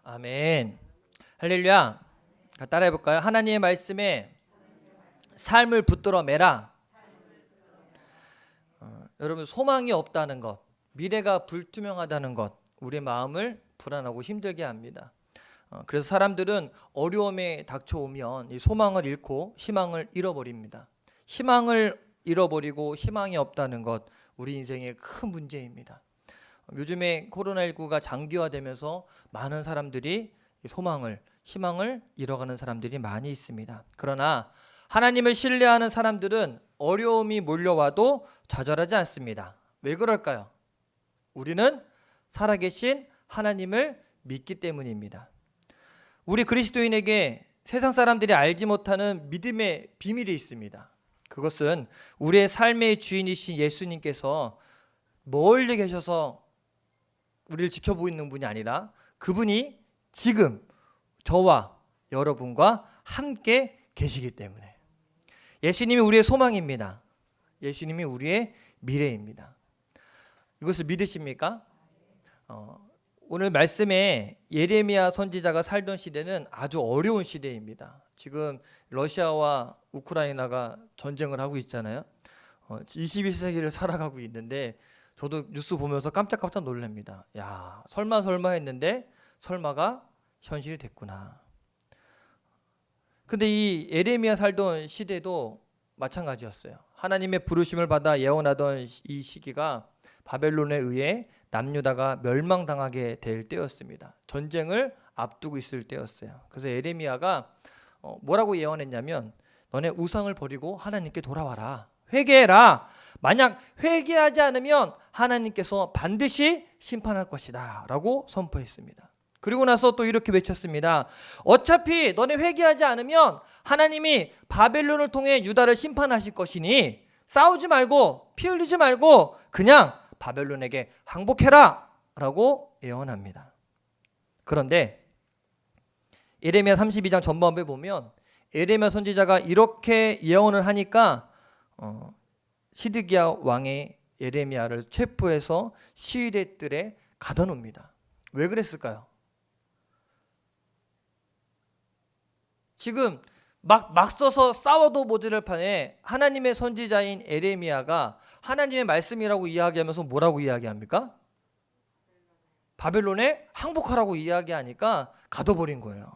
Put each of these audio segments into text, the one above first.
아멘. 할렐루야. 따라해 볼까요? 하나님의 말씀에 삶을 붙들어 매라. 여러분, 소망이 없다는 것, 미래가 불투명하다는 것, 우리의 마음을 불안하고 힘들게 합니다. 그래서 사람들은 어려움에 닥쳐오면 이 소망을 잃고 희망을 잃어버립니다. 희망을 잃어버리고 희망이 없다는 것, 우리 인생의 큰 문제입니다. 요즘에 코로나19가 장기화되면서 많은 사람들이 소망을, 희망을 잃어가는 사람들이 많이 있습니다. 그러나 하나님을 신뢰하는 사람들은 어려움이 몰려와도 좌절하지 않습니다. 왜 그럴까요? 우리는 살아계신 하나님을 믿기 때문입니다. 우리 그리스도인에게 세상 사람들이 알지 못하는 믿음의 비밀이 있습니다. 그것은 우리의 삶의 주인이신 예수님께서 멀리 계셔서 우리를 지켜보고 있는 분이 아니라 그분이 지금 저와 여러분과 함께 계시기 때문에 예수님이 우리의 소망입니다. 예수님이 우리의 미래입니다. 이것을 믿으십니까? 오늘 말씀에 예레미야 선지자가 살던 시대는 아주 어려운 시대입니다. 지금 러시아와 우크라이나가 전쟁을 하고 있잖아요. 21세기를 살아가고 있는데 저도 뉴스 보면서 깜짝깜짝 놀랍니다. 야, 설마 했는데 설마가 현실이 됐구나. 근데 이 예레미야 살던 시대도 마찬가지였어요. 하나님의 부르심을 받아 예언하던 이 시기가 바벨론에 의해 남유다가 멸망당하게 될 때였습니다. 전쟁을 앞두고 있을 때였어요. 그래서 예레미야가 뭐라고 예언했냐면, 너네 우상을 버리고 하나님께 돌아와라. 회개해라. 만약 회개하지 않으면 하나님께서 반드시 심판할 것이다 라고 선포했습니다. 그리고 나서 또 이렇게 외쳤습니다. 어차피 너네 회개하지 않으면 하나님이 바벨론을 통해 유다를 심판하실 것이니 싸우지 말고 피 흘리지 말고 그냥 바벨론에게 항복해라 라고 예언합니다. 그런데 예레미야 32장 전반부에 보면 예레미야 선지자가 이렇게 예언을 하니까 시드기야 왕의 예레미야를 체포해서 시위대 뜰에 가둬놉니다. 왜 그랬을까요? 지금 막 써서 싸워도 모자랄 판에 하나님의 선지자인 예레미야가 하나님의 말씀이라고 이야기하면서 뭐라고 이야기합니까? 바벨론에 항복하라고 이야기하니까 가둬버린 거예요.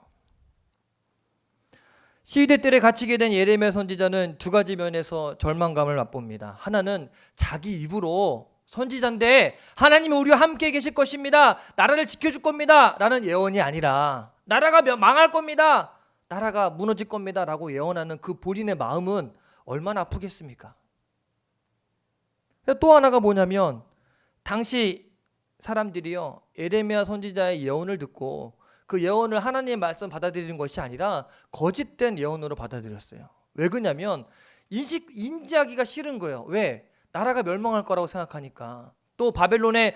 시위대 뜰에 갇히게 된 예레미야 선지자는 두 가지 면에서 절망감을 맛봅니다. 하나는 자기 입으로 선지자인데 하나님이 우리와 함께 계실 것입니다. 나라를 지켜줄 겁니다. 라는 예언이 아니라 나라가 망할 겁니다. 나라가 무너질 겁니다. 라고 예언하는 그 본인의 마음은 얼마나 아프겠습니까? 또 하나가 뭐냐면 당시 사람들이요, 예레미야 선지자의 예언을 듣고 그 예언을 하나님의 말씀 받아들이는 것이 아니라 거짓된 예언으로 받아들였어요. 왜 그러냐면 인지하기가 싫은 거예요. 왜? 나라가 멸망할 거라고 생각하니까. 또 바벨론에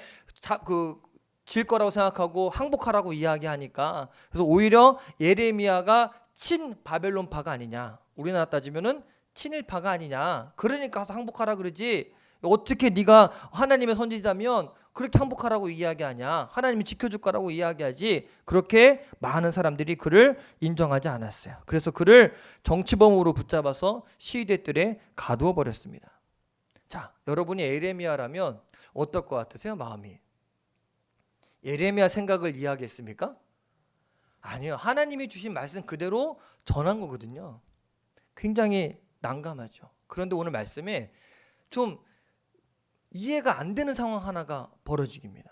질 거라고 생각하고 항복하라고 이야기하니까. 그래서 오히려 예레미야가 친 바벨론파가 아니냐, 우리나라 따지면은 친일파가 아니냐, 그러니까 가서 항복하라 그러지 어떻게 네가 하나님의 선지자면 그렇게 항복하라고 이야기하냐, 하나님이 지켜줄 거라고 이야기하지. 그렇게 많은 사람들이 그를 인정하지 않았어요. 그래서 그를 정치범으로 붙잡아서 시위대 뜰에 가두어 버렸습니다. 자, 여러분이 예레미야라면 어떨 것 같으세요? 마음이 예레미야 생각을 이야기했습니까? 아니요. 하나님이 주신 말씀 그대로 전한 거거든요. 굉장히 난감하죠. 그런데 오늘 말씀에 좀 이해가 안 되는 상황 하나가 벌어집니다.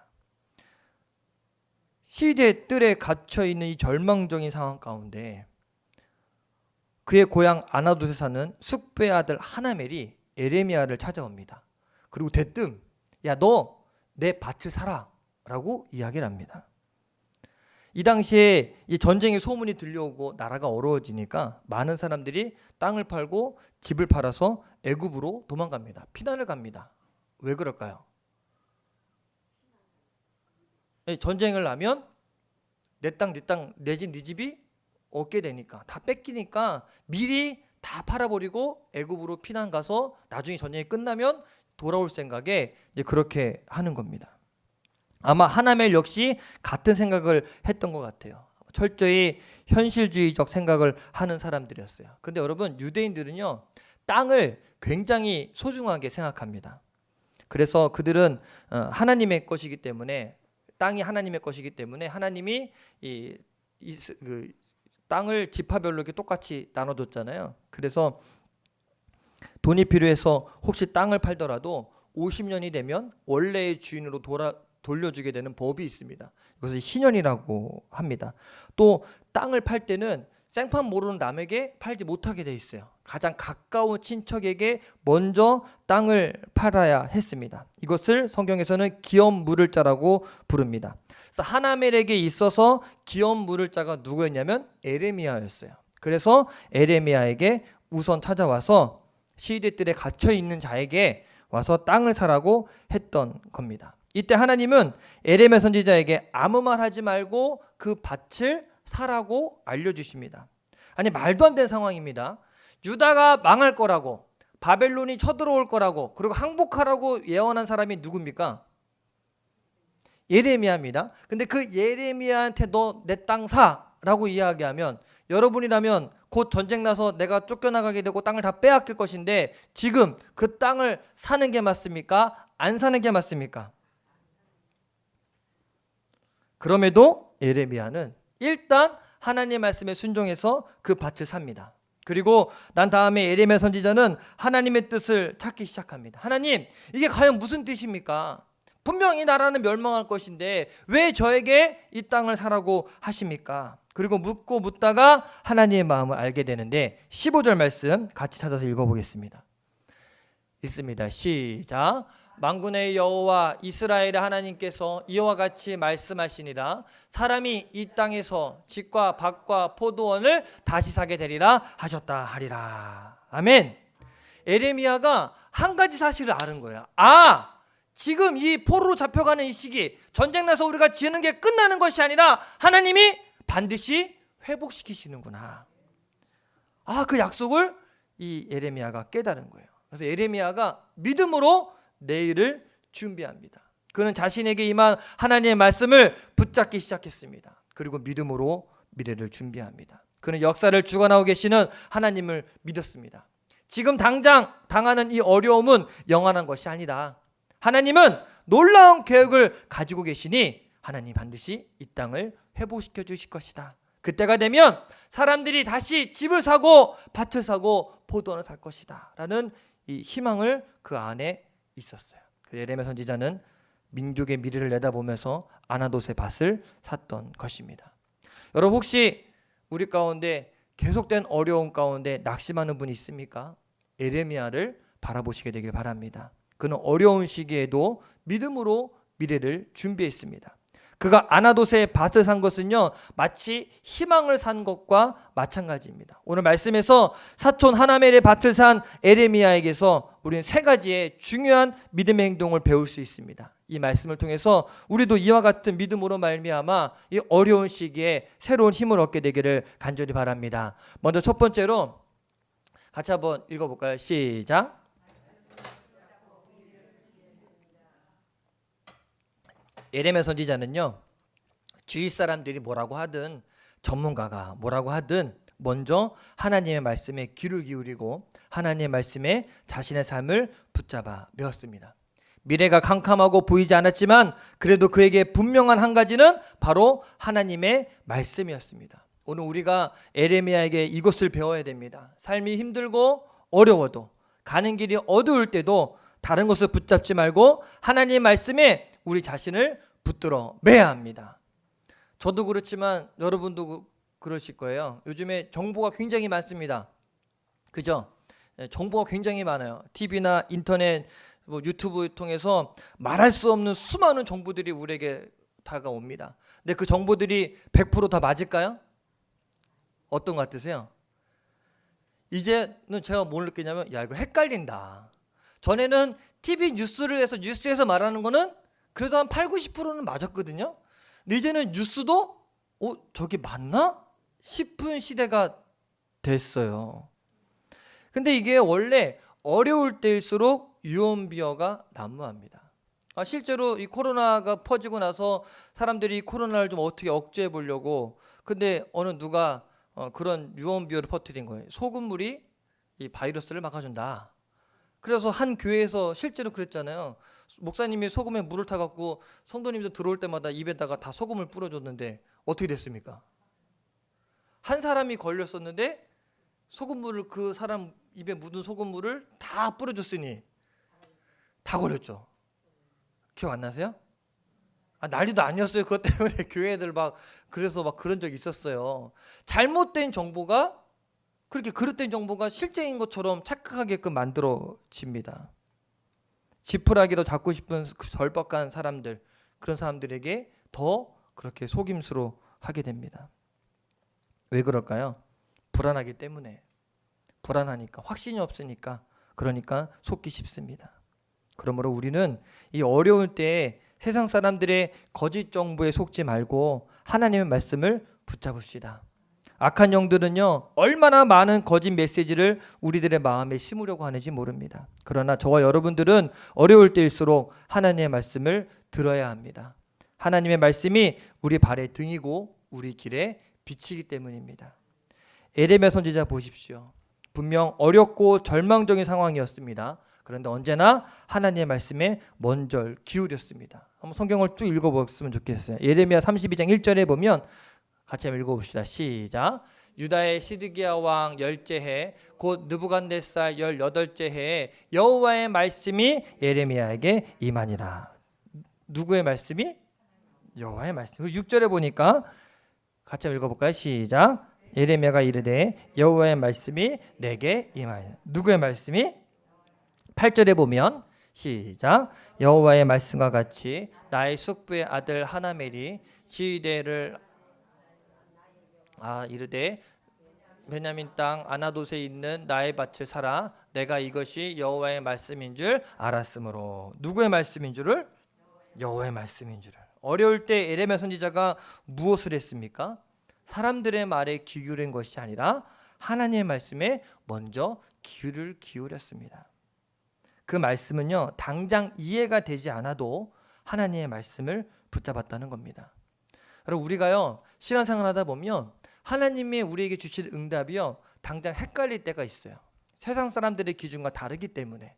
시대 뜰에 갇혀 있는 이 절망적인 상황 가운데 그의 고향 아나돗에 사는 숙베의 아들 하나멜이 예레미야를 찾아옵니다. 그리고 대뜸 야, 너 내 밭을 사라 라고 이야기를 합니다. 이 당시에 이 전쟁의 소문이 들려오고 나라가 어려워지니까 많은 사람들이 땅을 팔고 집을 팔아서 애굽으로 도망갑니다. 피난을 갑니다. 왜 그럴까요? 전쟁을 하면 내 땅, 내 집, 네 집이 얻게 되니까, 다 뺏기니까 미리 다 팔아버리고 애굽으로 피난 가서 나중에 전쟁이 끝나면 돌아올 생각에 이제 그렇게 하는 겁니다. 아마 하나멜 역시 같은 생각을 했던 것 같아요. 철저히 현실주의적 생각을 하는 사람들이었어요. 근데 여러분, 유대인들은요, 땅을 굉장히 소중하게 생각합니다. 그래서 그들은 하나님의 것이기 때문에, 땅이 하나님의 것이기 때문에 하나님이 그 땅을 지파별로 이렇게 똑같이 나눠뒀잖아요. 그래서 돈이 필요해서 혹시 땅을 팔더라도 50년이 되면 원래의 주인으로 돌려주게 되는 법이 있습니다. 이것을 희년이라고 합니다. 또 땅을 팔 때는 생판 모르는 남에게 팔지 못하게 돼 있어요. 가장 가까운 친척에게 먼저 땅을 팔아야 했습니다. 이것을 성경에서는 기업 물을 자라고 부릅니다. 그래서 하나멜에게 있어서 기업 물을 자가 누구였냐면 에레미야였어요. 그래서 에레미야에게 우선 찾아와서 시대들에 갇혀 있는 자에게 와서 땅을 사라고 했던 겁니다. 이때 하나님은 에레미야 선지자에게 아무 말 하지 말고 그 밭을 사라고 알려주십니다. 아니, 말도 안 되는 상황입니다. 유다가 망할 거라고, 바벨론이 쳐들어올 거라고, 그리고 항복하라고 예언한 사람이 누굽니까? 예레미야입니다. 근데 그 예레미야한테 너 내 땅 사라고 이야기하면, 여러분이라면 곧 전쟁 나서 내가 쫓겨나가게 되고 땅을 다 빼앗길 것인데 지금 그 땅을 사는 게 맞습니까? 안 사는 게 맞습니까? 그럼에도 예레미야는 일단 하나님의 말씀에 순종해서 그 밭을 삽니다. 그리고 난 다음에 예레미야 선지자는 하나님의 뜻을 찾기 시작합니다. 하나님, 이게 과연 무슨 뜻입니까? 분명히 나라는 멸망할 것인데 왜 저에게 이 땅을 사라고 하십니까? 그리고 묻다가 하나님의 마음을 알게 되는데 15절 말씀 같이 찾아서 읽어보겠습니다. 있습니다. 시작. 만군의 여호와 이스라엘의 하나님께서 이와 같이 말씀하시니라. 사람이 이 땅에서 집과 밭과 포도원을 다시 사게 되리라 하셨다 하리라. 아멘. 에레미야가 한 가지 사실을 아는 거야. 지금 이 포로로 잡혀가는 이 시기, 전쟁 나서 우리가 지는 게 끝나는 것이 아니라 하나님이 반드시 회복시키시는구나. 그 약속을 이 에레미야가 깨달은 거예요. 그래서 에레미야가 믿음으로 내일을 준비합니다. 그는 자신에게 임한 하나님의 말씀을 붙잡기 시작했습니다. 그리고 믿음으로 미래를 준비합니다. 그는 역사를 주관하고 계시는 하나님을 믿었습니다. 지금 당장 당하는 이 어려움은 영원한 것이 아니다. 하나님은 놀라운 계획을 가지고 계시니 하나님 반드시 이 땅을 회복시켜 주실 것이다. 그때가 되면 사람들이 다시 집을 사고 밭을 사고 포도원을 살 것이다 라는 이 희망을 그 안에 있었어요. 예레미야 선지자는 민족의 미래를 내다보면서 아나돗의 밭을 샀던 것입니다. 여러분, 혹시 우리 가운데 계속된 어려움 가운데 낙심하는 분이 있습니까? 예레미야를 바라보시게 되길 바랍니다. 그는 어려운 시기에도 믿음으로 미래를 준비했습니다. 그가 아나돗의 밭을 산 것은요, 마치 희망을 산 것과 마찬가지입니다. 오늘 말씀에서 사촌 하나멜의 밭을 산 에레미야에게서 우리는 세 가지의 중요한 믿음의 행동을 배울 수 있습니다. 이 말씀을 통해서 우리도 이와 같은 믿음으로 말미암아 이 어려운 시기에 새로운 힘을 얻게 되기를 간절히 바랍니다. 먼저 첫 번째로 같이 한번 읽어볼까요? 시작. 예레미야 선지자는요, 주위 사람들이 뭐라고 하든, 전문가가 뭐라고 하든 먼저 하나님의 말씀에 귀를 기울이고 하나님의 말씀에 자신의 삶을 붙잡아 메웠습니다. 미래가 캄캄하고 보이지 않았지만 그래도 그에게 분명한 한 가지는 바로 하나님의 말씀이었습니다. 오늘 우리가 예레미야에게 이것을 배워야 됩니다. 삶이 힘들고 어려워도, 가는 길이 어두울 때도 다른 것을 붙잡지 말고 하나님의 말씀에 우리 자신을 붙들어 매야 합니다. 저도 그렇지만 여러분도 그러실 거예요. 요즘에 정보가 굉장히 많습니다. 그죠? 정보가 굉장히 많아요. TV나 인터넷, 유튜브 통해서 말할 수 없는 수많은 정보들이 우리에게 다가옵니다. 근데 그 정보들이 100% 다 맞을까요? 어떤 것 같으세요? 이제는 제가 뭘 느끼냐면, 야, 이거 헷갈린다. 전에는 TV 뉴스에서 말하는 거는 그래도 한 8, 90%는 맞았거든요. 근데 이제는 뉴스도 저게 맞나? 싶은 시대가 됐어요. 근데 이게 원래 어려울 때일수록 유언비어가 난무합니다. 실제로 이 코로나가 퍼지고 나서 사람들이 코로나를 좀 어떻게 억제해 보려고, 근데 어느 누가 그런 유언비어를 퍼뜨린 거예요. 소금물이 이 바이러스를 막아준다. 그래서 한 교회에서 실제로 그랬잖아요. 목사님이 소금에 물을 타갖고 성도님들 들어올 때마다 입에다가 다 소금을 뿌려줬는데 어떻게 됐습니까? 한 사람이 걸렸었는데 소금물을, 그 사람 입에 묻은 소금물을 다 뿌려줬으니 다 걸렸죠. 기억 안 나세요? 난리도 아니었어요. 그것 때문에 교회들 막, 그래서 막 그런 적이 있었어요. 잘못된 정보가, 그렇게 그릇된 정보가 실제인 것처럼 착각하게끔 만들어집니다. 지푸라기로 잡고 싶은 절박한 사람들, 그런 사람들에게 더 그렇게 속임수로 하게 됩니다. 왜 그럴까요? 불안하기 때문에. 불안하니까, 확신이 없으니까, 그러니까 속기 쉽습니다. 그러므로 우리는 이 어려울 때에 세상 사람들의 거짓 정보에 속지 말고 하나님의 말씀을 붙잡읍시다. 악한 영들은요, 얼마나 많은 거짓 메시지를 우리들의 마음에 심으려고 하는지 모릅니다. 그러나 저와 여러분들은 어려울 때일수록 하나님의 말씀을 들어야 합니다. 하나님의 말씀이 우리 발의 등이고 우리 길에 빛이기 때문입니다. 에레미야 선지자 보십시오. 분명 어렵고 절망적인 상황이었습니다. 그런데 언제나 하나님의 말씀에 먼저 기울였습니다. 한번 성경을 쭉 읽어보았으면 좋겠어요. 예레미야 32장 1절에 보면 같이 한번 읽어봅시다. 시작. 유다의 시드기야 왕 10째 해 곧 느부갓네살 18째 해에 여호와의 말씀이 예레미야에게 임하니라. 누구의 말씀이? 여호와의 말씀. 6절에 보니까 같이 한번 읽어볼까요? 시작. 예레미야가 이르되 여호와의 말씀이 내게 임하니라. 누구의 말씀이? 8절에 보면 시작. 여호와의 말씀과 같이 나의 숙부의 아들 하나멜이 지휘대를 이르되 베냐민 땅 아나돗에 있는 나의 밭을 사라. 내가 이것이 여호와의 말씀인 줄 알았으므로. 누구의 말씀인 줄을? 여호와의 말씀인 줄을. 어려울 때 에레미야 선지자가 무엇을 했습니까? 사람들의 말에 귀 기울인 것이 아니라 하나님의 말씀에 먼저 귀를 기울였습니다. 그 말씀은요, 당장 이해가 되지 않아도 하나님의 말씀을 붙잡았다는 겁니다. 여러분, 우리가요 신앙생활 하다 보면 하나님이 우리에게 주신 응답이요 당장 헷갈릴 때가 있어요. 세상 사람들의 기준과 다르기 때문에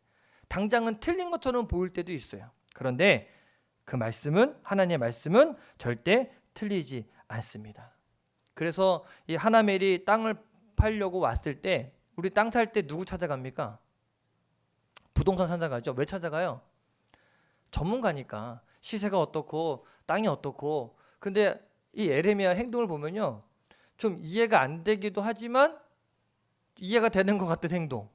당장은 틀린 것처럼 보일 때도 있어요. 그런데 그 말씀은, 하나님의 말씀은 절대 틀리지 않습니다. 그래서 이 하나멜이 땅을 팔려고 왔을 때, 우리 땅 살 때 누구 찾아갑니까? 부동산 찾아가죠. 왜 찾아가요? 전문가니까. 시세가 어떻고 땅이 어떻고. 근데 이 에레미야 행동을 보면요 좀 이해가 안 되기도 하지만 이해가 되는 것 같은 행동.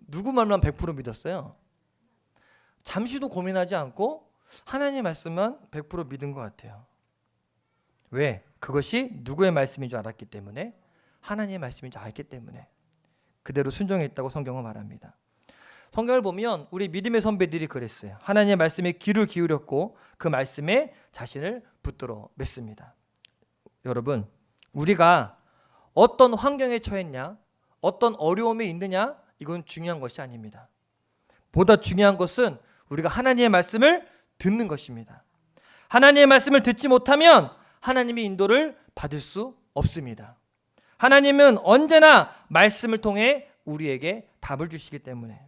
누구 말만 100% 믿었어요? 잠시도 고민하지 않고 하나님의 말씀만 100% 믿은 것 같아요. 왜? 그것이 누구의 말씀인 줄 알았기 때문에, 하나님의 말씀인 줄 알기 때문에 그대로 순종했다고 성경은 말합니다. 성경을 보면 우리 믿음의 선배들이 그랬어요. 하나님의 말씀에 귀를 기울였고 그 말씀에 자신을 붙들어 맸습니다. 여러분, 우리가 어떤 환경에 처했냐, 어떤 어려움에 있느냐, 이건 중요한 것이 아닙니다. 보다 중요한 것은 우리가 하나님의 말씀을 듣는 것입니다. 하나님의 말씀을 듣지 못하면 하나님의 인도를 받을 수 없습니다. 하나님은 언제나 말씀을 통해 우리에게 답을 주시기 때문에,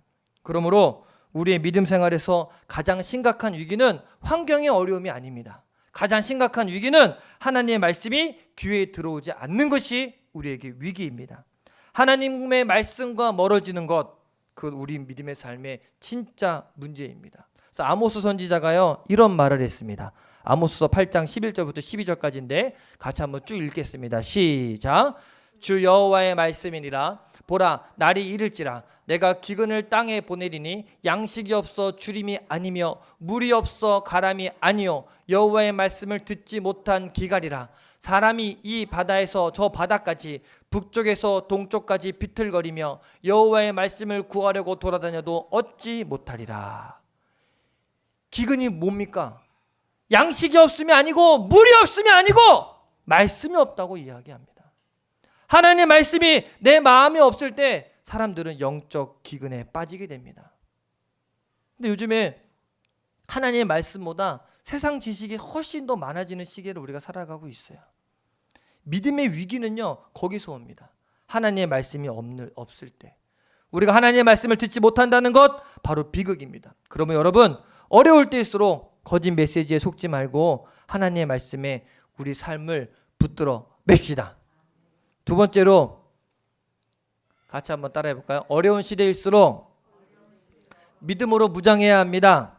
그러므로 우리의 믿음 생활에서 가장 심각한 위기는 환경의 어려움이 아닙니다. 가장 심각한 위기는 하나님의 말씀이 귀에 들어오지 않는 것이 우리에게 위기입니다. 하나님의 말씀과 멀어지는 것, 그 우리 믿음의 삶의 진짜 문제입니다. 그래서 아모스 선지자가요 이런 말을 했습니다. 아모스서 8장 11절부터 12절까지인데 같이 한번 쭉 읽겠습니다. 시작. 주 여호와의 말씀이니라. 보라, 날이 이를지라 내가 기근을 땅에 보내리니 양식이 없어 주림이 아니며 물이 없어 가람이 아니요 여호와의 말씀을 듣지 못한 기갈이라. 사람이 이 바다에서 저 바다까지 북쪽에서 동쪽까지 비틀거리며 여호와의 말씀을 구하려고 돌아다녀도 얻지 못하리라. 기근이 뭡니까? 양식이 없음이 아니고 물이 없음이 아니고 말씀이 없다고 이야기합니다. 하나님의 말씀이 내 마음에 없을 때 사람들은 영적 기근에 빠지게 됩니다. 근데 요즘에 하나님의 말씀보다 세상 지식이 훨씬 더 많아지는 시기를 우리가 살아가고 있어요. 믿음의 위기는요, 거기서 옵니다. 하나님의 말씀이 없을 때. 우리가 하나님의 말씀을 듣지 못한다는 것, 바로 비극입니다. 그러면 여러분, 어려울 때일수록 거짓 메시지에 속지 말고 하나님의 말씀에 우리 삶을 붙들어 맵시다. 두 번째로 같이 한번 따라해 볼까요? 어려운 시대일수록 믿음으로 무장해야 합니다.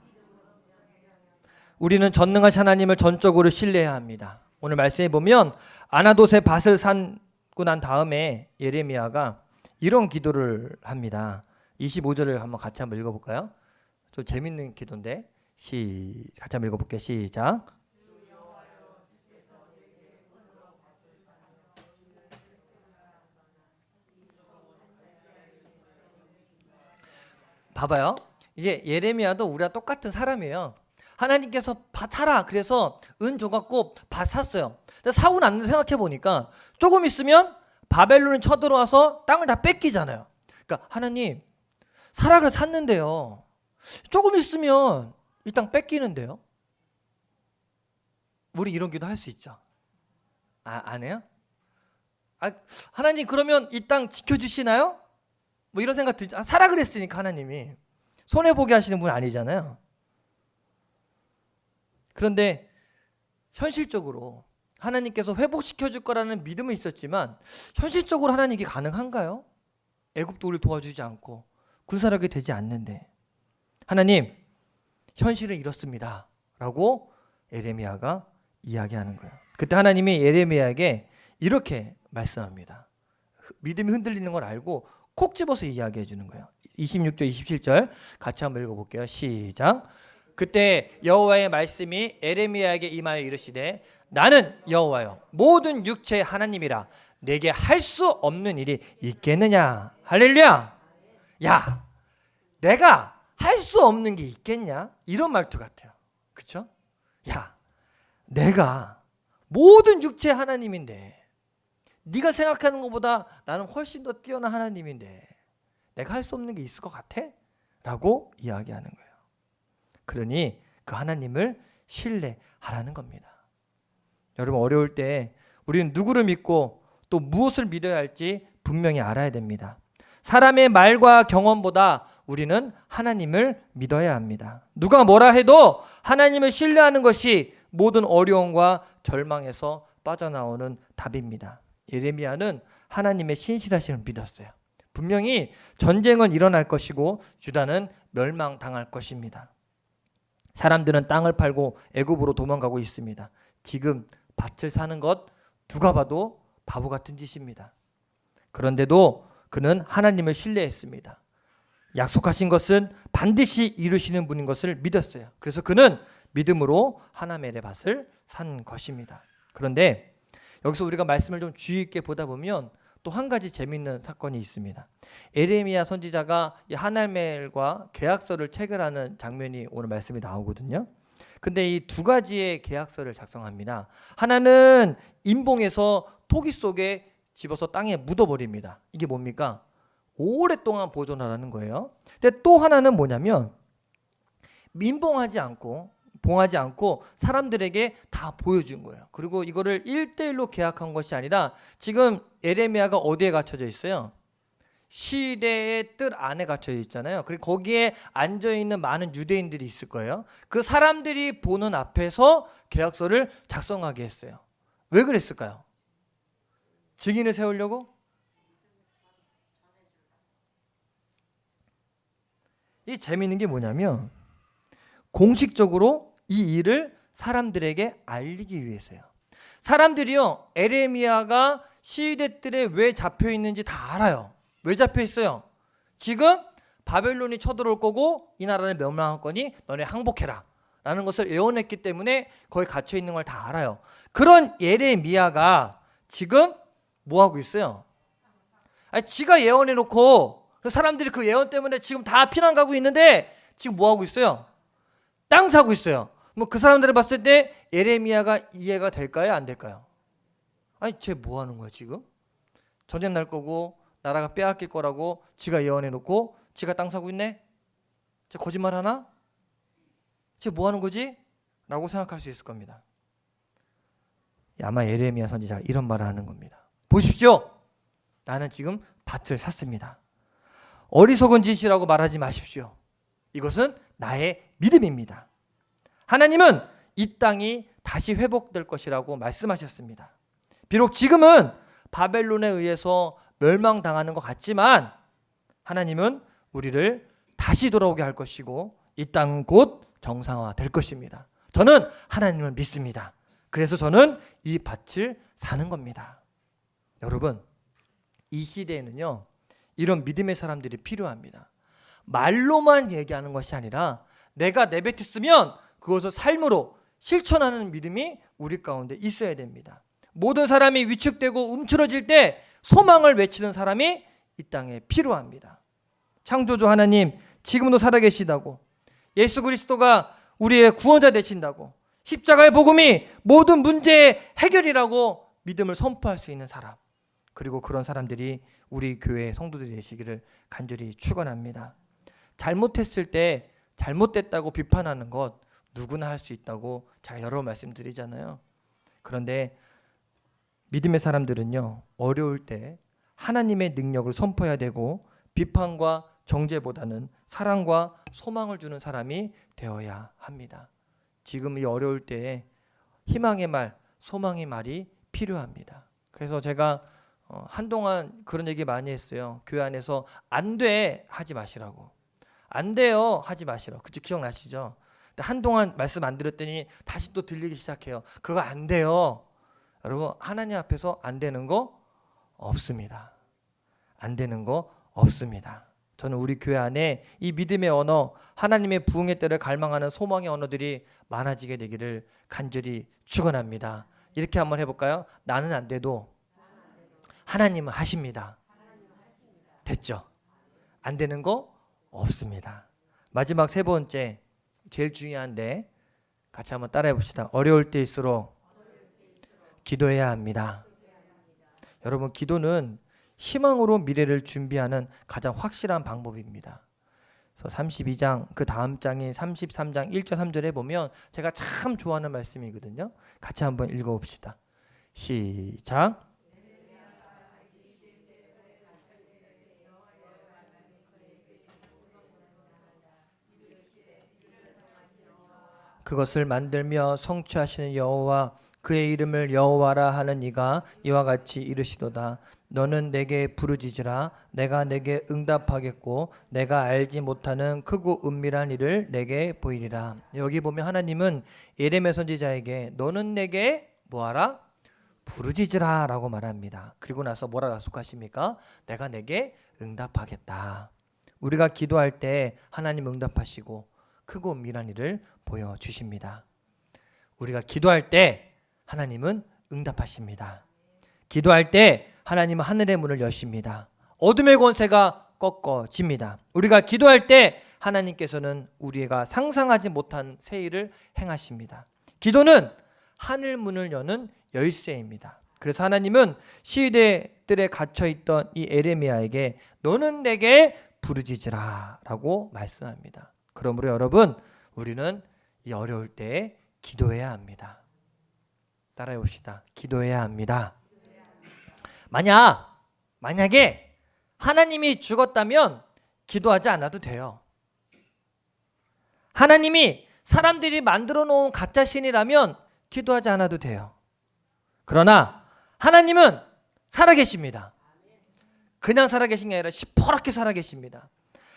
우리는 전능하신 하나님을 전적으로 신뢰해야 합니다. 오늘 말씀에 보면 아나돗의 밭을 산고 난 다음에 예레미야가 이런 기도를 합니다. 25절을 한번 같이 한번 읽어볼까요? 좀 재밌는 기도인데 같이 한번 읽어볼게요. 시작. 봐봐요. 이게 예레미야도 우리와 똑같은 사람이에요. 하나님께서 밭 사라 그래서 은 줘갖고 밭 샀어요. 근데 사고 났는데 생각해 보니까 조금 있으면 바벨론이 쳐들어와서 땅을 다 뺏기잖아요. 그러니까 하나님 사락을 샀는데요. 조금 있으면 이 땅 뺏기는데요. 우리 이런 기도 할 수 있죠. 안 해요? 하나님 그러면 이 땅 지켜주시나요? 뭐 이런 생각 들죠. 사락을 했으니까 하나님이 손해보게 하시는 분 아니잖아요. 그런데 현실적으로 하나님께서 회복시켜 줄 거라는 믿음은 있었지만 현실적으로 하나님 이게 가능한가요? 애굽도 우리를 도와주지 않고 군사력이 되지 않는데 하나님 현실은 이렇습니다 라고 예레미야가 이야기하는 거예요. 그때 하나님이 예레미야에게 이렇게 말씀합니다. 믿음이 흔들리는 걸 알고 콕 집어서 이야기해 주는 거예요. 26절 27절 같이 한번 읽어볼게요. 시작. 그때 여호와의 말씀이 예레미야에게 임하여 이르시되 나는 여호와여 모든 육체의 하나님이라 내게 할 수 없는 일이 있겠느냐. 할렐루야. 야 내가 할 수 없는 게 있겠냐. 이런 말투 같아요. 그렇죠? 야 내가 모든 육체의 하나님인데 네가 생각하는 것보다 나는 훨씬 더 뛰어난 하나님인데 내가 할 수 없는 게 있을 것 같아? 라고 이야기하는 거예요. 그러니 그 하나님을 신뢰하라는 겁니다. 여러분 어려울 때 우리는 누구를 믿고 또 무엇을 믿어야 할지 분명히 알아야 됩니다. 사람의 말과 경험보다 우리는 하나님을 믿어야 합니다. 누가 뭐라 해도 하나님을 신뢰하는 것이 모든 어려움과 절망에서 빠져나오는 답입니다. 예레미야는 하나님의 신실하심을 믿었어요. 분명히 전쟁은 일어날 것이고 유다는 멸망당할 것입니다. 사람들은 땅을 팔고 애굽으로 도망가고 있습니다. 지금 밭을 사는 것 누가 봐도 바보 같은 짓입니다. 그런데도 그는 하나님을 신뢰했습니다. 약속하신 것은 반드시 이루시는 분인 것을 믿었어요. 그래서 그는 믿음으로 하나멜의 밭을 산 것입니다. 그런데 여기서 우리가 말씀을 좀 주의 있게 보다 보면 또 한 가지 재미있는 사건이 있습니다. 예레미야 선지자가 이 하나멜과 계약서를 체결하는 장면이 오늘 말씀이 나오거든요. 근데 이 두 가지의 계약서를 작성합니다. 하나는 임봉해서 토기 속에 집어서 땅에 묻어버립니다. 이게 뭡니까? 오랫동안 보존하라는 거예요. 근데 또 하나는 뭐냐면 민봉하지 않고 봉하지 않고 사람들에게 다 보여준 거예요. 그리고 이거를 1대1로 계약한 것이 아니라 지금 예레미야가 어디에 갇혀져 있어요? 시대의 뜰 안에 갇혀 있잖아요. 그리고 거기에 앉아있는 많은 유대인들이 있을 거예요. 그 사람들이 보는 앞에서 계약서를 작성하게 했어요. 왜 그랬을까요? 증인을 세우려고? 이 재미있는 게 뭐냐면 공식적으로 이 일을 사람들에게 알리기 위해서요. 사람들이요 예레미야가 시대들에 왜 잡혀 있는지 다 알아요. 왜 잡혀 있어요? 지금 바벨론이 쳐들어올 거고 이 나라를 멸망할 거니 너네 항복해라 라는 것을 예언했기 때문에 거기 갇혀 있는 걸 다 알아요. 그런 예레미야가 지금 뭐 하고 있어요? 지가 예언해 놓고 사람들이 그 예언 때문에 지금 다 피난 가고 있는데 지금 뭐 하고 있어요? 땅 사고 있어요. 뭐 그 사람들을 봤을 때 예레미야가 이해가 될까요? 안 될까요? 쟤 뭐 하는 거야 지금? 전쟁 날 거고 나라가 빼앗길 거라고 지가 예언해 놓고 지가 땅 사고 있네? 쟤 거짓말 하나? 쟤 뭐 하는 거지? 라고 생각할 수 있을 겁니다. 아마 예레미야 선지자가 이런 말을 하는 겁니다. 보십시오. 나는 지금 밭을 샀습니다. 어리석은 짓이라고 말하지 마십시오. 이것은 나의 믿음입니다. 하나님은 이 땅이 다시 회복될 것이라고 말씀하셨습니다. 비록 지금은 바벨론에 의해서 멸망당하는 것 같지만 하나님은 우리를 다시 돌아오게 할 것이고 이 땅은 곧 정상화될 것입니다. 저는 하나님을 믿습니다. 그래서 저는 이 밭을 사는 겁니다. 여러분, 이 시대에는요, 이런 믿음의 사람들이 필요합니다. 말로만 얘기하는 것이 아니라 내가 내뱉었으면 그것을 삶으로 실천하는 믿음이 우리 가운데 있어야 됩니다. 모든 사람이 위축되고 움츠러질 때 소망을 외치는 사람이 이 땅에 필요합니다. 창조주 하나님 지금도 살아계시다고, 예수 그리스도가 우리의 구원자 되신다고, 십자가의 복음이 모든 문제의 해결이라고 믿음을 선포할 수 있는 사람, 그리고 그런 사람들이 우리 교회 성도들이 되시기를 간절히 축원합니다. 잘못했을 때 잘못됐다고 비판하는 것 누구나 할 수 있다고 제가 여러 말씀드리잖아요. 그런데 믿음의 사람들은요, 어려울 때 하나님의 능력을 선포해야 되고 비판과 정죄보다는 사랑과 소망을 주는 사람이 되어야 합니다. 지금 이 어려울 때에 희망의 말, 소망의 말이 필요합니다. 그래서 제가 한동안 그런 얘기 많이 했어요. 교회 안에서 안 돼 하지 마시라고. 안 돼요 하지 마시라고. 그치, 기억나시죠? 근데 한동안 말씀 안 드렸더니 다시 또 들리기 시작해요. 그거 안 돼요. 여러분, 하나님 앞에서 안 되는 거 없습니다. 안 되는 거 없습니다. 저는 우리 교회 안에 이 믿음의 언어, 하나님의 부흥의 때를 갈망하는 소망의 언어들이 많아지게 되기를 간절히 축원합니다. 이렇게 한번 해볼까요? 나는 안 돼도 하나님은 하십니다. 됐죠? 안 되는 거 없습니다. 마지막 세 번째, 제일 중요한데 같이 한번 따라해 봅시다. 어려울 때일수록 기도해야 합니다. 여러분, 기도는 희망으로 미래를 준비하는 가장 확실한 방법입니다. 그래서 32장 그 다음 장인 33장 1절 3절에 보면 제가 참 좋아하는 말씀이거든요. 같이 한번 읽어봅시다. 시작. 그것을 만들며 성취하시는 여호와, 그의 이름을 여호와라 하는 이가 이와 같이 이르시도다. 너는 내게 부르짖으라. 내가 내게 응답하겠고 내가 알지 못하는 크고 은밀한 일을 내게 보이리라. 여기 보면 하나님은 예레미야 선지자에게 너는 내게 뭐하라? 부르짖으라 라고 말합니다. 그리고 나서 뭐라 약속하십니까? 내가 내게 응답하겠다. 우리가 기도할 때 하나님 응답하시고 크고 은밀한 일을 보여주십니다. 우리가 기도할 때 하나님은 응답하십니다. 기도할 때 하나님은 하늘의 문을 여십니다. 어둠의 권세가 꺾어집니다. 우리가 기도할 때 하나님께서는 우리가 상상하지 못한 새 일을 행하십니다. 기도는 하늘 문을 여는 열쇠입니다. 그래서 하나님은 시대들에 갇혀있던 이 에레미야에게 너는 내게 부르짖으라 라고 말씀합니다. 그러므로 여러분, 우리는 이 어려울 때 기도해야 합니다. 따라해 봅시다. 기도해야 합니다. 만약에 하나님이 죽었다면 기도하지 않아도 돼요. 하나님이 사람들이 만들어 놓은 가짜 신이라면 기도하지 않아도 돼요. 그러나 하나님은 살아계십니다. 그냥 살아계신 게 아니라 시퍼렇게 살아계십니다.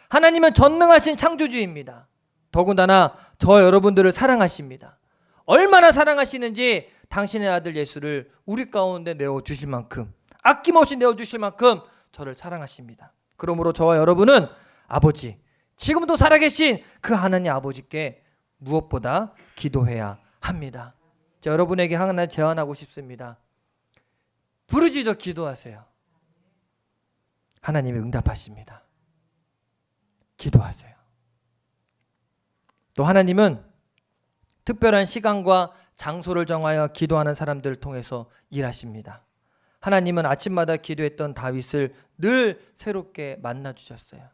하나님은 전능하신 창조주입니다. 더군다나 저 여러분들을 사랑하십니다. 얼마나 사랑하시는지 당신의 아들 예수를 우리 가운데 내어주실 만큼, 아낌없이 내어주실 만큼 저를 사랑하십니다. 그러므로 저와 여러분은 아버지, 지금도 살아계신 그 하나님 아버지께 무엇보다 기도해야 합니다. 자, 여러분에게 하나 제안하고 싶습니다. 부르짖어 기도하세요. 하나님이 응답하십니다. 기도하세요. 또 하나님은 특별한 시간과 장소를 정하여 기도하는 사람들을 통해서 일하십니다. 하나님은 아침마다 기도했던 다윗을 늘 새롭게 만나 주셨어요.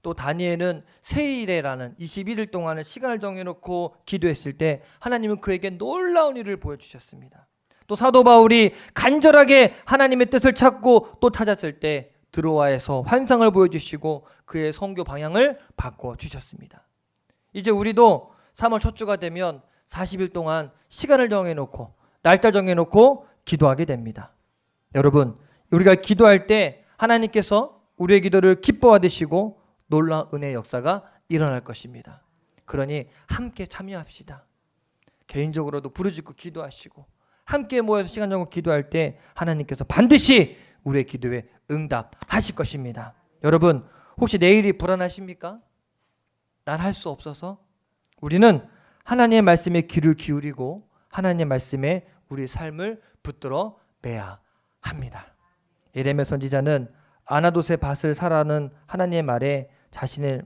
또 다니엘은 세일에라는 21일 동안을 시간을 정해놓고 기도했을 때 하나님은 그에게 놀라운 일을 보여주셨습니다. 또 사도 바울이 간절하게 하나님의 뜻을 찾고 또 찾았을 때 드로아에서 환상을 보여주시고 그의 선교 방향을 바꿔주셨습니다. 이제 우리도 3월 첫 주가 되면 40일 동안 시간을 정해놓고 날짜 정해놓고 기도하게 됩니다. 여러분, 우리가 기도할 때 하나님께서 우리의 기도를 기뻐하시고 놀라운 은혜의 역사가 일어날 것입니다. 그러니 함께 참여합시다. 개인적으로도 부르짖고 기도하시고 함께 모여서 시간 정하고 기도할 때 하나님께서 반드시 우리의 기도에 응답하실 것입니다. 여러분, 혹시 내일이 불안하십니까? 난 할 수 없어서? 우리는 하나님의 말씀에 귀를 기울이고 하나님의 말씀에 우리 삶을 붙들어 매야 합니다. 예레미야 선지자는 아나돗의 밭을 사라는 하나님의 말에 자신을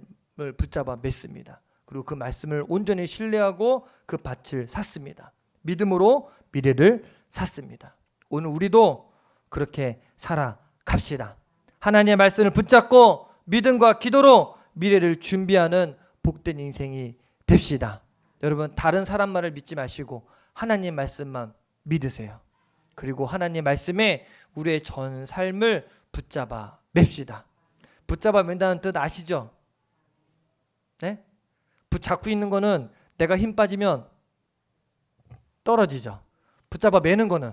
붙잡아 맸습니다. 그리고 그 말씀을 온전히 신뢰하고 그 밭을 샀습니다. 믿음으로 미래를 샀습니다. 오늘 우리도 그렇게 살아갑시다. 하나님의 말씀을 붙잡고 믿음과 기도로 미래를 준비하는 복된 인생이 됩시다. 여러분, 다른 사람 말을 믿지 마시고 하나님 말씀만 믿으세요. 그리고 하나님 말씀에 우리의 전 삶을 붙잡아 맵시다. 붙잡아 맨다는 뜻 아시죠? 네? 붙잡고 있는 거는 내가 힘 빠지면 떨어지죠. 붙잡아 매는 거는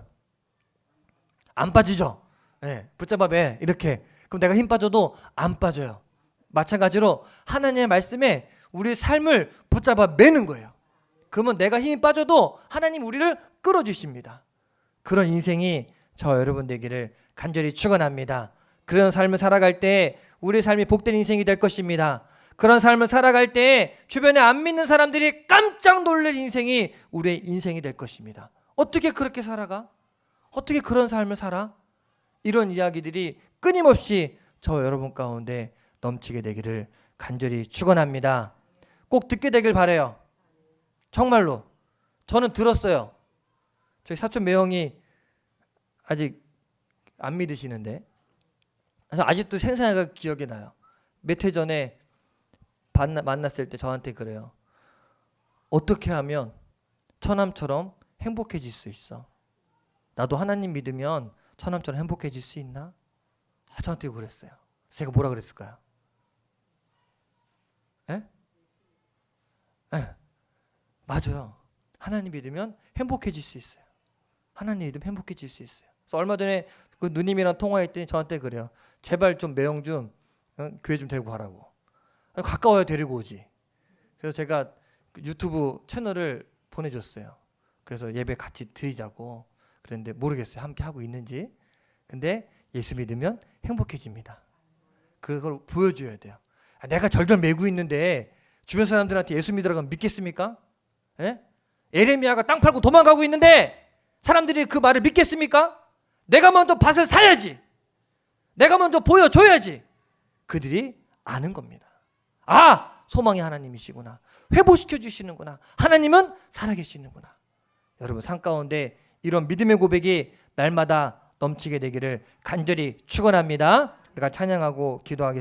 안 빠지죠. 네, 붙잡아 매 이렇게. 그럼 내가 힘 빠져도 안 빠져요. 마찬가지로 하나님의 말씀에 우리 삶을 붙잡아 매는 거예요. 그러면 내가 힘이 빠져도 하나님 우리를 끌어주십니다. 그런 인생이 저 여러분 되기를 간절히 축원합니다. 그런 삶을 살아갈 때 우리 삶이 복된 인생이 될 것입니다. 그런 삶을 살아갈 때 주변에 안 믿는 사람들이 깜짝 놀랄 인생이 우리의 인생이 될 것입니다. 어떻게 그렇게 살아가? 어떻게 그런 삶을 살아? 이런 이야기들이 끊임없이 저 여러분 가운데 넘치게 되기를 간절히 축원합니다. 꼭 듣게 되길 바라요. 정말로 저는 들었어요. 저희 사촌 매형이 아직 안 믿으시는데 아직도 생생하게 기억이 나요. 몇 해 전에 만났을 때 저한테 그래요. 어떻게 하면 처남처럼 행복해질 수 있어? 나도 하나님 믿으면 처남처럼 행복해질 수 있나? 저한테 그랬어요. 제가 뭐라 그랬을까요? 에? 에. 맞아요. 하나님 믿으면 행복해질 수 있어요. 하나님 믿으면 행복해질 수 있어요. 그래서 얼마 전에 그 누님이랑 통화했더니 저한테 그래요. 제발 좀 매형 좀 교회 좀 데리고 가라고. 가까워야 데리고 오지. 그래서 제가 유튜브 채널을 보내줬어요. 그래서 예배 같이 드리자고. 그랬는데 모르겠어요. 함께 하고 있는지. 근데 예수 믿으면 행복해집니다. 그걸 보여줘야 돼요. 내가 절절 매고 있는데 주변 사람들한테 예수 믿으라고 하면 믿겠습니까? 예? 에레미야가 땅 팔고 도망가고 있는데 사람들이 그 말을 믿겠습니까? 내가 먼저 밭을 사야지. 내가 먼저 보여줘야지. 그들이 아는 겁니다. 아, 소망이 하나님이시구나. 회복시켜 주시는구나. 하나님은 살아계시는구나. 여러분, 삶 가운데 이런 믿음의 고백이 날마다 넘치게 되기를 간절히 축원합니다. 우리가 찬양하고 기도하겠습니다.